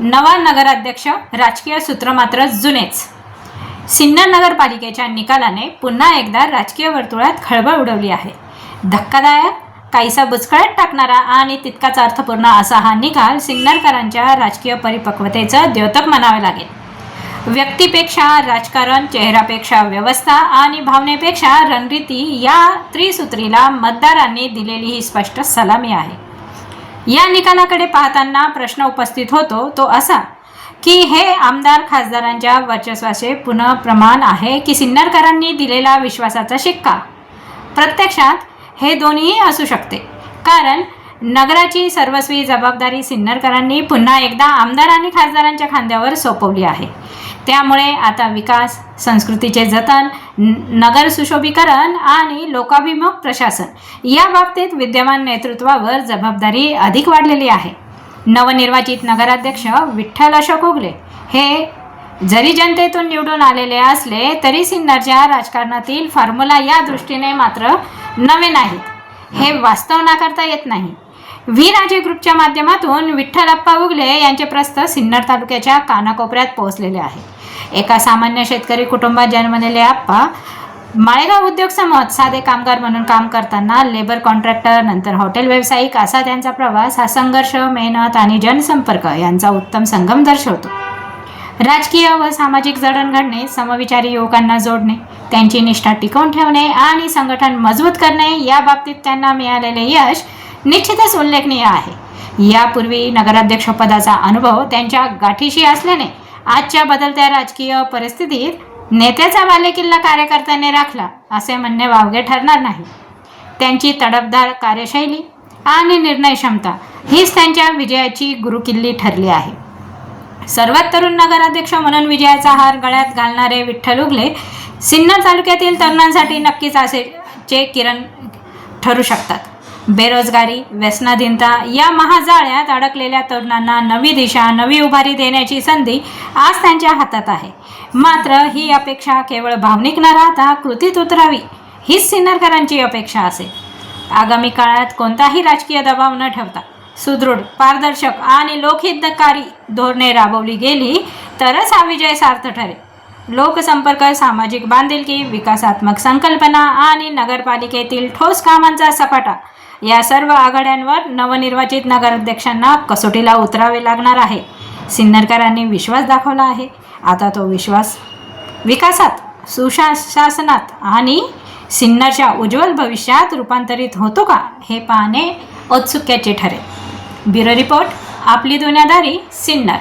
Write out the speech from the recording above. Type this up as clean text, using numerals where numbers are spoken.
नवा नगराध्यक्ष राजकीय सूत्र मात्र जुनेच। सिन्नर नगरपालिकेच्या निकालाने पुन्हा एकदा राजकीय वर्तुळात खळबळ उडवली आहे। धक्कादायक, काहीसा बुचकळ्यात टाकणारा आणि तितकाच अर्थपूर्ण असा हा निकाल सिन्नरकरांच्या राजकीय परिपक्वतेचं द्योतक म्हणावे लागेल। व्यक्तीपेक्षा राजकारण, चेहऱ्यापेक्षा व्यवस्था आणि भावनेपेक्षा रणनीती या त्रिसूत्रीला मतदारांनी दिलेली ही स्पष्ट सलामी आहे। या निकालाकडे पाहताना प्रश्न उपस्थित होतो तो असा की हे आमदार खासदारांच्या वर्चस्वाचे पुनःप्रमाण आहे की सिन्नरकरांनी दिलेला विश्वासाचा शिक्का। प्रत्यक्षात हे दोन्हीही असू शकते, कारण नगराची सर्वस्वी जबाबदारी सिन्नरकरांनी पुन्हा एकदा आमदार आणि खासदारांच्या खांद्यावर सोपवली आहे। त्यामुळे आता विकास, संस्कृतीचे जतन, नगर सुशोभीकरण आणि लोकाभिमुख प्रशासन या बाबतीत विद्यमान नेतृत्वावर जबाबदारी अधिक वाढलेली आहे। नवनिर्वाचित नगराध्यक्ष विठ्ठल अशोक उगले हे जरी जनतेतून निवडून आलेले असले तरी सिन्नरच्या राजकारणातील फॉर्म्युला या दृष्टीने मात्र नवे नाहीत, हे वास्तव नाकारता येत नाही। व्ही राजे ग्रुपच्या माध्यमातून विठ्ठलप्पा उगले यांचे प्रस्थ सिन्नर तालुक्याच्या कानाकोपऱ्यात पोहोचलेले आहे। एका सामान्य शेतकरी कुटुंबात जन्मलेले आप्पा माळेगाव उद्योग समूहात साधे कामगार म्हणून काम करताना लेबर कॉन्ट्रॅक्टर, नंतर हॉटेल व्यावसायिक असा त्यांचा प्रवास हा संघर्ष, मेहनत आणि जनसंपर्क यांचा उत्तम संगम दर्शवतो। राजकीय व सामाजिक जडणघडणे, समविचारी युवकांना जोडणे, त्यांची निष्ठा टिकवून ठेवणे आणि संघटन मजबूत करणे या बाबतीत त्यांना मिळालेले यश निश्चितच उल्लेखनीय आहे। यापूर्वी नगराध्यक्षपदाचा अनुभव त्यांच्या गाठीशी असल्याने आजच्या बदलत्या राजकीय परिस्थितीत नेत्याचा बालेकिल्ला कार्यकर्त्यांनी राखला असे म्हणणे वावगे ठरणार नाही। त्यांची तडफदार कार्यशैली आणि निर्णय क्षमता हीच त्यांच्या विजयाची गुरुकिल्ली ठरली आहे। सर्वात तरुण नगराध्यक्ष म्हणून विजयाचा हार गळ्यात घालणारे विठ्ठल उगले सिन्नर तालुक्यातील तरुणांसाठी नक्कीच आशेचे किरण ठरू शकतात। बेरोजगारी, व्यसनाधीनता या महाजाळ्यात अडकलेल्या तरुणांना नवी दिशा, नवी उभारी देण्याची संधी आज त्यांच्या हातात आहे। मात्र ही अपेक्षा केवळ भावनिक न राहता कृतीत उतरावी हीच सिन्नरकरांची अपेक्षा असेल। आगामी काळात कोणताही राजकीय दबाव न ठेवता सुदृढ, पारदर्शक आणि लोकहितकारी धोरणे राबवली गेली तरच हा विजय सार्थ ठरेल। लोकसंपर्क, सामाजिक बांधिलकी, विकासात्मक संकल्पना आणि नगरपालिकेतील ठोस कामांचा सपाटा या सर्व आघाड्यांवर नवनिर्वाचित नगराध्यक्षांना कसोटीला उतरावे लागणार आहे। सिन्नरकरांनी विश्वास दाखवला आहे, आता तो विश्वास विकासात, सुशासनात आणि सिन्नरच्या उज्ज्वल भविष्यात रूपांतरित होतो का हे पाहणे औत्सुक्याचे ठरेल। ब्युरो रिपोर्ट, आपली दुनियादारी, सिन्नर।